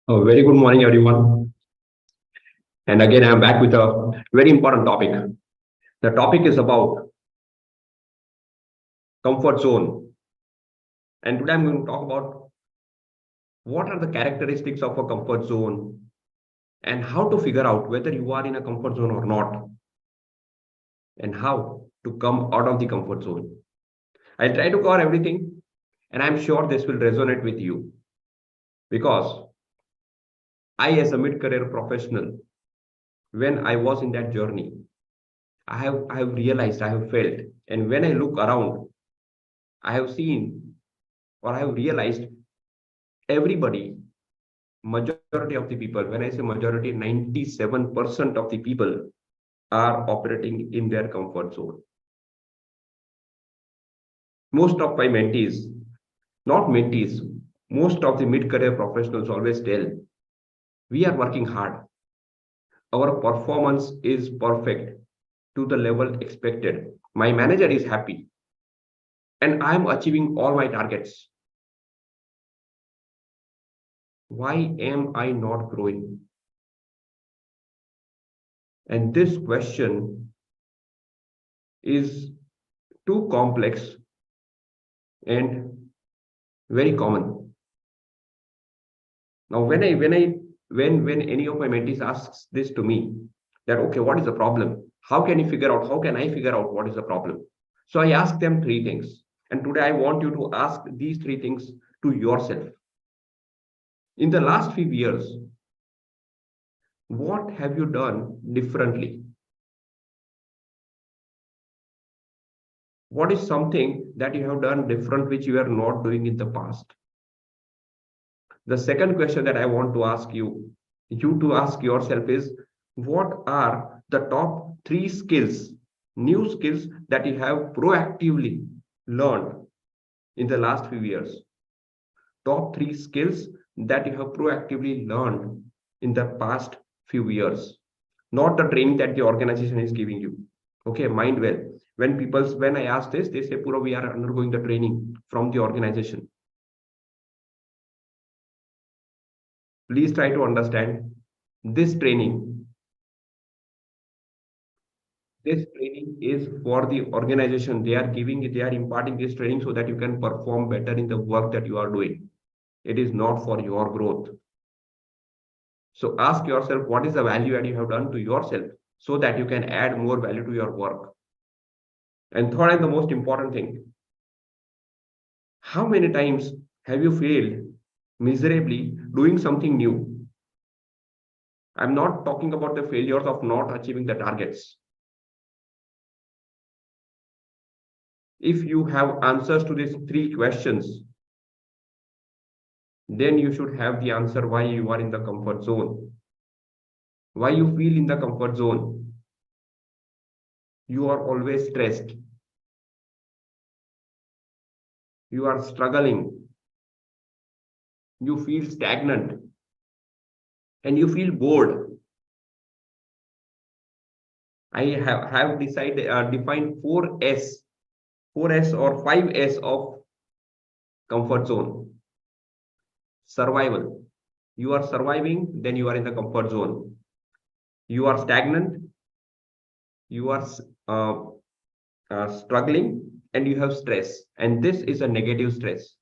A very good morning, everyone. And again, I'm back with a very important topic. The topic is about comfort zone. And today I'm going to talk about what are the characteristics of a comfort zone and how to figure out whether you are in a comfort zone or not, and how to come out of the comfort zone. I'll try to cover everything, and I'm sure this will resonate with you because as a mid career professional, when I was in that journey, I have realized, I have felt, and when I look around, I have seen or I have realized everybody, majority of the people, when I say majority, 97% of the people are operating in their comfort zone. Most of my mentees, not mentees, most of the mid-career professionals always tell, we are working hard. Our performance is perfect to the level expected. My manager is happy and I am achieving all my targets. Why am I not growing? And this question is too complex and very common. Now, when any of my mentees asks this to me, that okay, what is the problem? How can you figure out? How can I figure out what is the problem? So I ask them three things, and today I want you to ask these three things to yourself. In the last few years, what have you done differently? What is something that you have done different which you are not doing in the past? The second question that I want to ask you to ask yourself is, what are the top three skills, new skills that you have proactively learned in the last few years? Top three skills that you have proactively learned in the past few years, not the training that the organization is giving you. Okay, mind well. When I ask this, they say, Pura, we are undergoing the training from the organization. Please try to understand this training. This training is for the organization. They are imparting this training so that you can perform better in the work that you are doing. It is not for your growth. So ask yourself, what is the value that you have done to yourself so that you can add more value to your work? And third, and the most important thing, how many times have you failed miserably doing something new? I'm not talking about the failures of not achieving the targets. If you have answers to these three questions, then you should have the answer why you are in the comfort zone. Why you feel in the comfort zone? You are always stressed. You are struggling. You feel stagnant. And you feel bored. I have defined 4S or 5S of comfort zone. Survival. You are surviving, then you are in the comfort zone. You are stagnant. You are struggling, and you have stress. And this is a negative stress.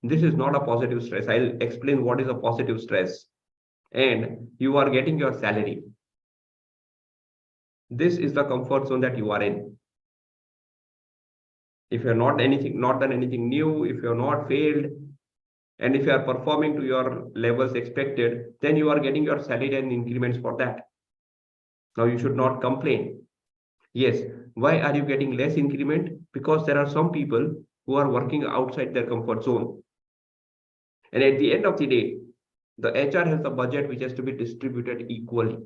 This is not a positive stress. I'll explain what is a positive stress. And you are getting your salary. This is the comfort zone that you are in. If you're not done anything new, if you're not failed, and if you are performing to your levels expected, then you are getting your salary and increments for that. Now you should not complain. Yes, why are you getting less increment? Because there are some people who are working outside their comfort zone. And at the end of the day, the HR has a budget which has to be distributed equally.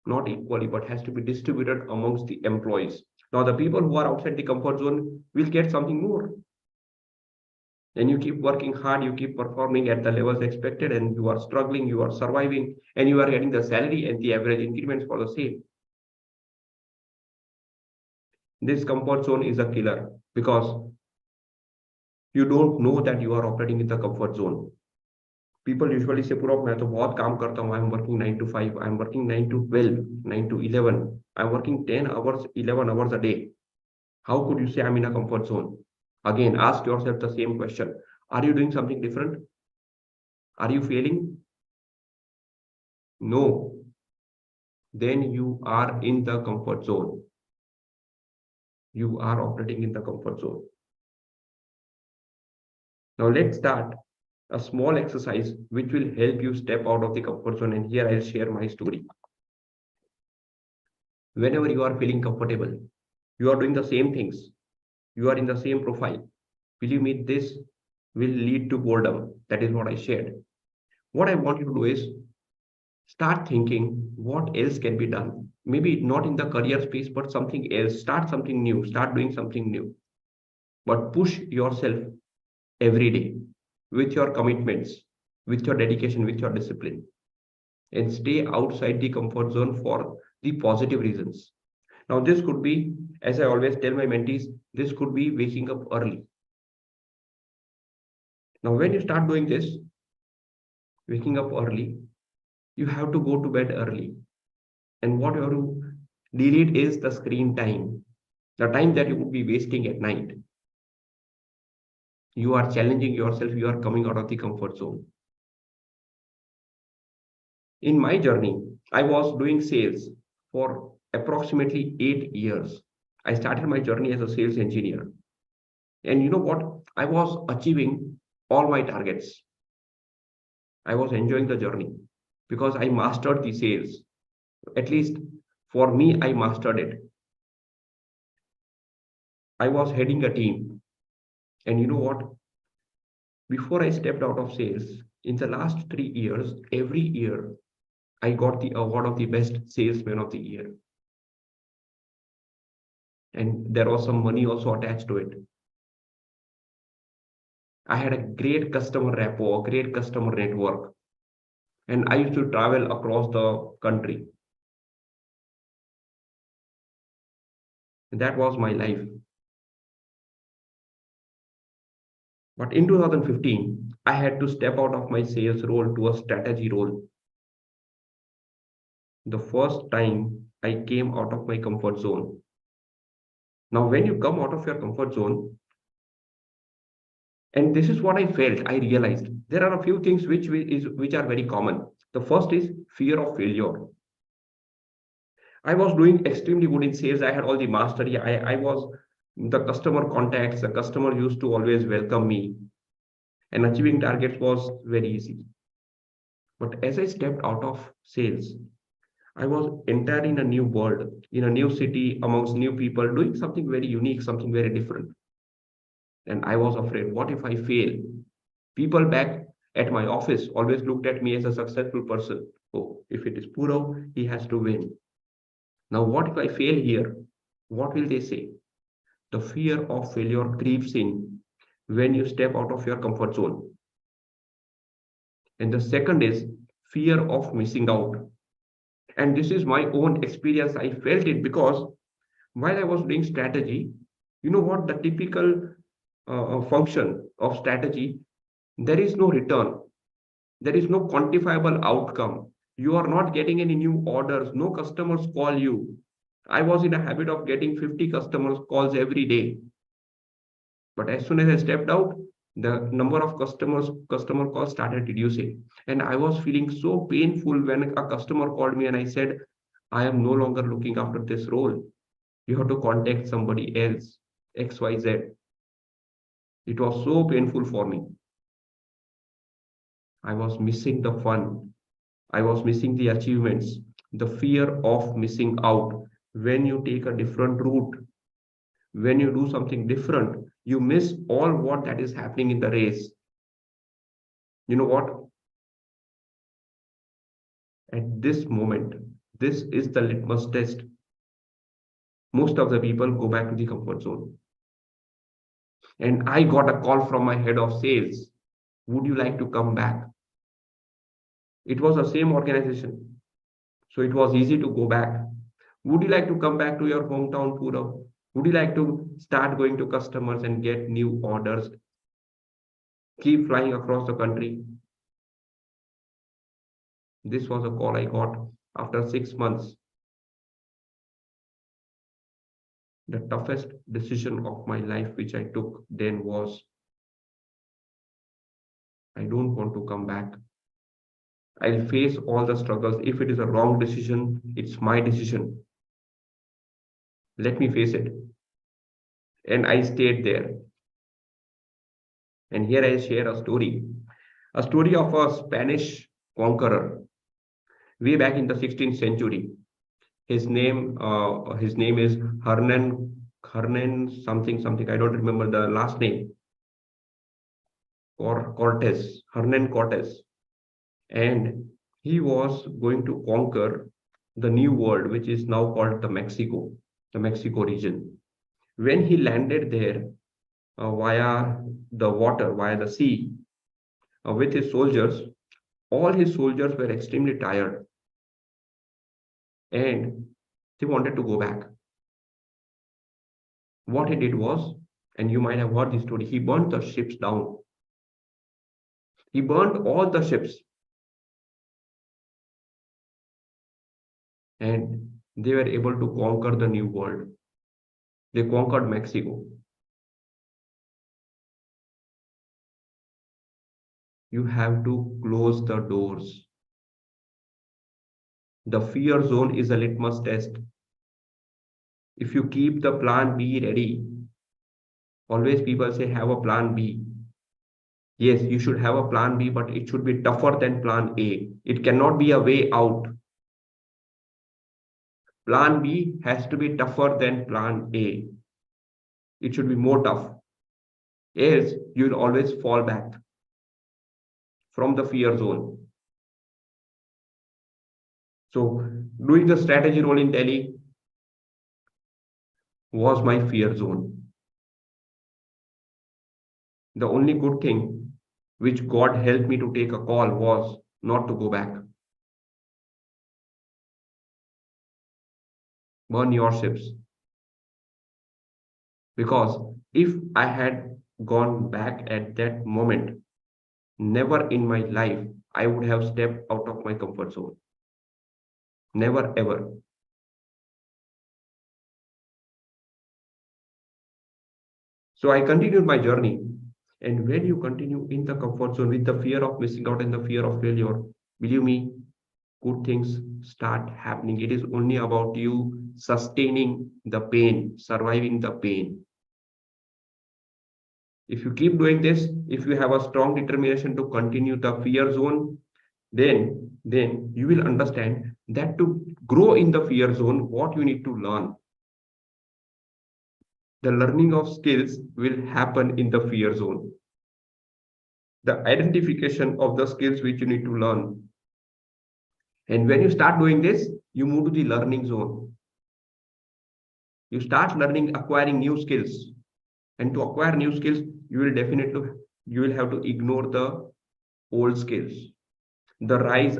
Not equally, but has to be distributed amongst the employees. Now, the people who are outside the comfort zone will get something more. And you keep working hard, you keep performing at the levels expected, and you are struggling, you are surviving, and you are getting the salary and the average increments for the same. This comfort zone is a killer because you don't know that you are operating in the comfort zone. People usually say, Purav, मैं तो बहुत काम करता हूँ. I'm working 9 to 5. I'm working 9 to 12, 9 to 11. I'm working 10 hours, 11 hours a day. How could you say I'm in a comfort zone? Again, ask yourself the same question. Are you doing something different? Are you failing? No. Then you are in the comfort zone. You are operating in the comfort zone. Now let's start a small exercise which will help you step out of the comfort zone. And here I'll share my story. Whenever you are feeling comfortable, you are doing the same things, you are in the same profile. Believe me, this will lead to boredom. That is what I shared. What I want you to do is start thinking what else can be done. Maybe not in the career space, but something else. Start something new, start doing something new. But push yourself every day with your commitments, with your dedication, with your discipline, and stay outside the comfort zone for the positive reasons. Now, this could be, as I always tell my mentees, this could be waking up early. Now, when you start doing this, waking up early, you have to go to bed early. And what you have to delete is the screen time, the time that you would be wasting at night. You are challenging yourself, you are coming out of the comfort zone. In my journey, I was doing sales for approximately 8 years. I started my journey as a sales engineer. And you know what? I was achieving all my targets. I was enjoying the journey because I mastered the sales. At least for me, I mastered it. I was heading a team. And you know what? Before I stepped out of sales, in the last 3 years, every year, I got the award of the best salesman of the year. And there was some money also attached to it. I had a great customer rapport, a great customer network. And I used to travel across the country. And that was my life. But in 2015, I had to step out of my sales role to a strategy role. The first time I came out of my comfort zone. Now, when you come out of your comfort zone, and this is what I felt, I realized there are a few things which are very common. The first is fear of failure. I was doing extremely good in sales. I had all the mastery. I was the customer contacts. The customer used to always welcome me, and achieving targets was very easy. But as I stepped out of sales, I was entirely in a new world, in a new city, amongst new people, doing something very unique, something very different. And I was afraid, what if I fail? People back at my office always looked at me as a successful person. Oh, if it is Purav, he has to win. Now, what if I fail here? What will they say? The fear of failure creeps in when you step out of your comfort zone. And the second is fear of missing out. And this is my own experience. I felt it because while I was doing strategy, you know what? The typical function of strategy, there is no return, there is no quantifiable outcome. You are not getting any new orders, no customers call you. I was in a habit of getting 50 customers calls every day. But as soon as I stepped out, the number of customer calls started reducing. And I was feeling so painful when a customer called me and I said, I am no longer looking after this role. You have to contact somebody else, XYZ. It was so painful for me. I was missing the fun. I was missing the achievements, the fear of missing out. When you take a different route, when you do something different, you miss all what that is happening in the race. You know what? At this moment, this is the litmus test. Most of the people go back to the comfort zone. And I got a call from my head of sales. Would you like to come back? It was the same organization. So it was easy to go back. Would you like to come back to your hometown, Purav? Would you like to start going to customers and get new orders? Keep flying across the country? This was a call I got after 6 months. The toughest decision of my life, which I took then, was I don't want to come back. I'll face all the struggles. If it is a wrong decision, it's my decision. Let me face it. And I stayed there. And here I share a story of a Spanish conqueror way back in the 16th century. His name is Hernan something something. I don't remember the last name. Or Cortez, Hernan Cortez, and he was going to conquer the new world, which is now called the Mexico region. When he landed there via the water, via the sea, with his soldiers, all his soldiers were extremely tired and they wanted to go back. What he did was, and you might have heard this story, he burnt the ships down. He burnt all the ships and they were able to conquer the new world. They conquered Mexico. You have to close the doors. The fear zone is a litmus test. If you keep the plan B ready, always people say have a plan B. Yes, you should have a plan B, but it should be tougher than plan A. It cannot be a way out. Plan B has to be tougher than plan A. It should be more tough. Else, you will always fall back from the fear zone. So, doing the strategy role in Delhi was my fear zone. The only good thing which God helped me to take a call was not to go back. Burn your ships. Because if I had gone back at that moment, never in my life I would have stepped out of my comfort zone. Never ever. So I continued my journey. And when you continue in the comfort zone with the fear of missing out and the fear of failure, believe me, good things start happening. It is only about you sustaining the pain, surviving the pain. If you keep doing this, if you have a strong determination to continue the fear zone, then you will understand that to grow in the fear zone, what you need to learn. The learning of skills will happen in the fear zone. The identification of the skills which you need to learn. And when you start doing this, you move to the learning zone. You start learning, acquiring new skills. And to acquire new skills, you will have to ignore the old skills. The RISE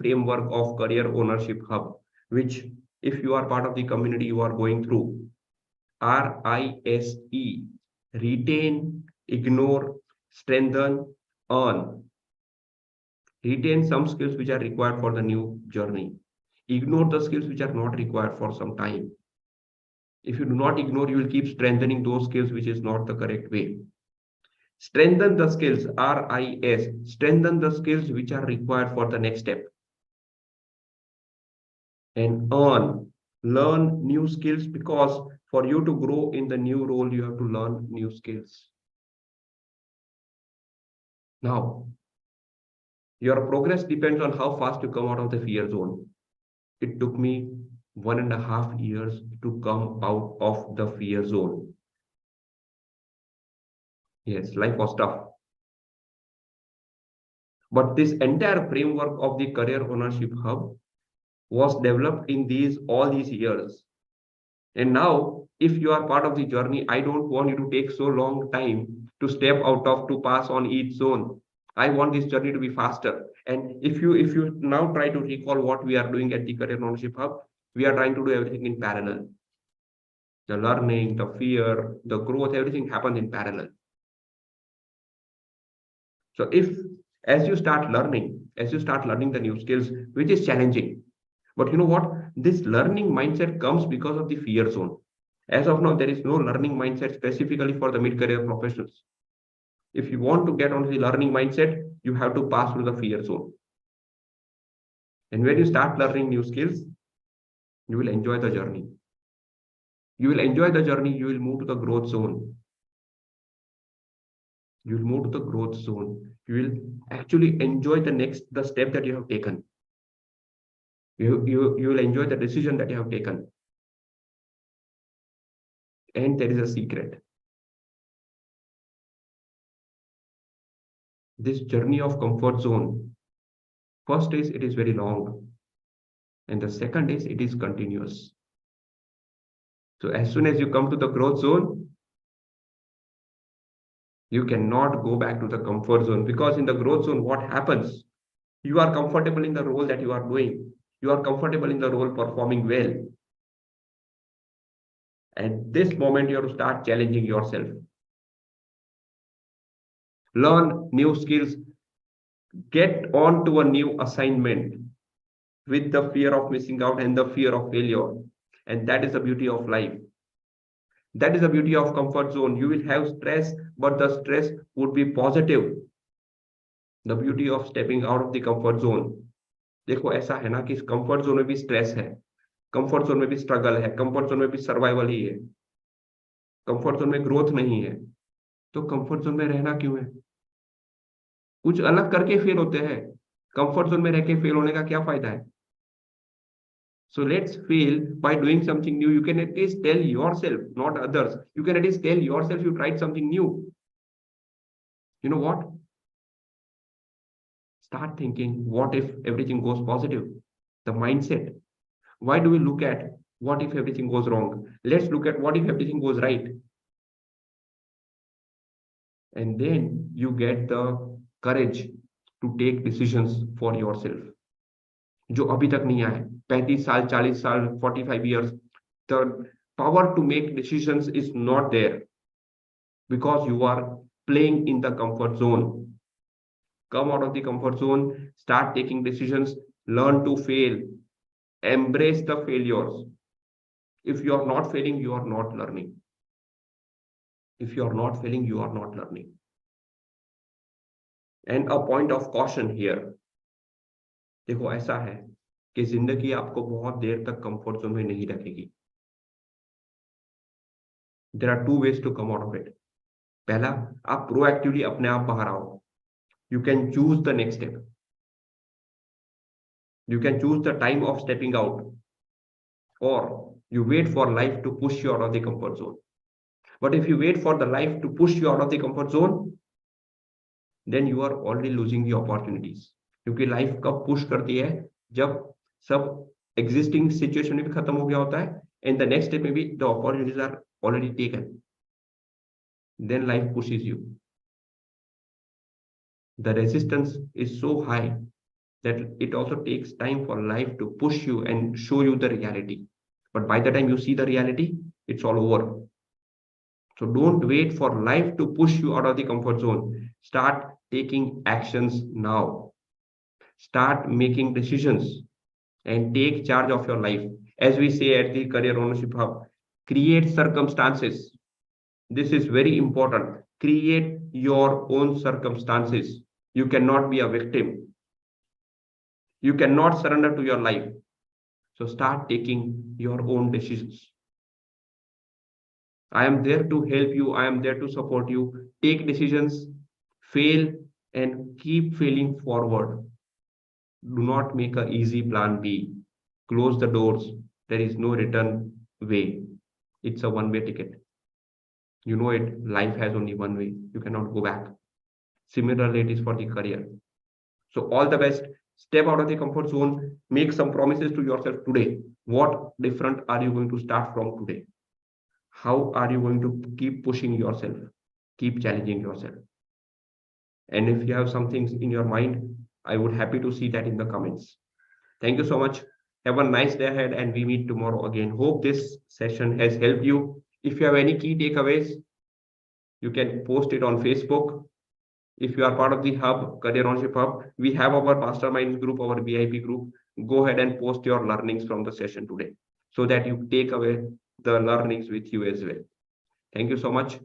framework of Career Ownership Hub, which if you are part of the community, you are going through. RISE, retain, ignore, strengthen, earn. Retain some skills which are required for the new journey. Ignore the skills which are not required for some time. If you do not ignore, you will keep strengthening those skills, which is not the correct way. Strengthen the skills, RIS, strengthen the skills which are required for the next step. And learn new skills, because for you to grow in the new role, you have to learn new skills. Now, your progress depends on how fast you come out of the fear zone. It took me 1.5 years to come out of the fear zone. Yes, life was tough. But this entire framework of the Career Ownership Hub was developed in all these years. And now, if you are part of the journey, I don't want you to take so long time to step out of, to pass on each zone. I want this journey to be faster. And if you now try to recall what we are doing at the Career Ownership Hub, we are trying to do everything in parallel. The learning, the fear, the growth, everything happens in parallel. So as you start learning, as you start learning the new skills, which is challenging. But you know what? This learning mindset comes because of the fear zone. As of now, there is no learning mindset specifically for the mid-career professionals. If you want to get onto the learning mindset, you have to pass through the fear zone. And when you start learning new skills, you will enjoy the journey. You will enjoy the journey. You will move to the growth zone. You will move to the growth zone. You will actually enjoy the step that you have taken. You will enjoy the decision that you have taken. And there is a secret. This journey of comfort zone, first is it is very long, and the second is it is continuous. So as soon as you come to the growth zone, you cannot go back to the comfort zone, because in the growth zone, what happens? You are comfortable in the role that you are doing. You are comfortable in the role performing well. At this moment, you have to start challenging yourself. Learn new skills. Get on to a new assignment with the fear of missing out and the fear of failure. And that is the beauty of life. That is the beauty of comfort zone. You will have stress, but the stress would be positive. The beauty of stepping out of the comfort zone. देखो ऐसा है ना कि comfort zone में भी stress है, comfort zone में भी स्ट्रगल है, कंफर्ट जोन में भी सर्वाइवल ही है, कंफर्ट जोन में ग्रोथ नहीं है, तो कंफर्ट जोन में रहना क्यों है? कुछ अलग करके फेल होते हैं, कंफर्ट जोन में रह के फेल होने का क्या फायदा है? So let's fail by doing something new. You can at least tell yourself, not others. You can at least tell yourself you tried something new. You know what? Start thinking, what if everything goes positive? The mindset. Why do we look at what if everything goes wrong? Let's look at what if everything goes right. And then you get the courage to take decisions for yourself. जो अभी तक नहीं आए, 35 साल, 40 साल, 45 years, the power to make decisions is not there because you are playing in the comfort zone. Come out of the comfort zone, start taking decisions, learn to fail, embrace the failures. If you are not failing, you are not learning. If you are not failing, you are not learning. And a point of caution here. देखो ऐसा है कि जिंदगी आपको बहुत देर तक comfort zone में नहीं रखेगी. There are two ways to come out of it. पहला, आप प्रोएक्टिवली अपने आप बाहर आओ. You can choose the next step. You can choose the time of stepping out, or you wait for life to push you out of the comfort zone. But if you wait for the life to push you out of the comfort zone, then you are already losing the opportunities. क्योंकि life कब push करती है? जब सब existing situation में भी खत्म हो गया होता है, एंड द नेक्स्ट स्टेप में भी the opportunities are already taken. Then life pushes you. The resistance is so high that it also takes time for life to push you and show you the reality. But by the time you see the reality, it's all over. So don't wait for life to push you out of the comfort zone. Start taking actions now. Start making decisions and take charge of your life. As we say at the Career Ownership Hub, create circumstances. This is very important. Create your own circumstances. You cannot be a victim. You cannot surrender to your life. So start taking your own decisions. I am there to help you. I am there to support you. Take decisions, fail, and keep failing forward. Do not make an easy plan B. Close the doors. There is no return way. It's a one-way ticket. You know it. Life has only one way. You cannot go back. Similarly, it is for the career. So all the best. Step out of the comfort zone. Make some promises to yourself today. What different are you going to start from today? How are you going to keep pushing yourself? Keep challenging yourself. And if you have some things in your mind, I would happy to see that in the comments. Thank you so much. Have a nice day ahead, and we meet tomorrow again. Hope this session has helped you. If you have any key takeaways, you can post it on Facebook. If you are part of the hub, Career Ownership Hub, we have our masterminds group, our VIP group. Go ahead and post your learnings from the session today so that you take away the learnings with you as well. Thank you so much.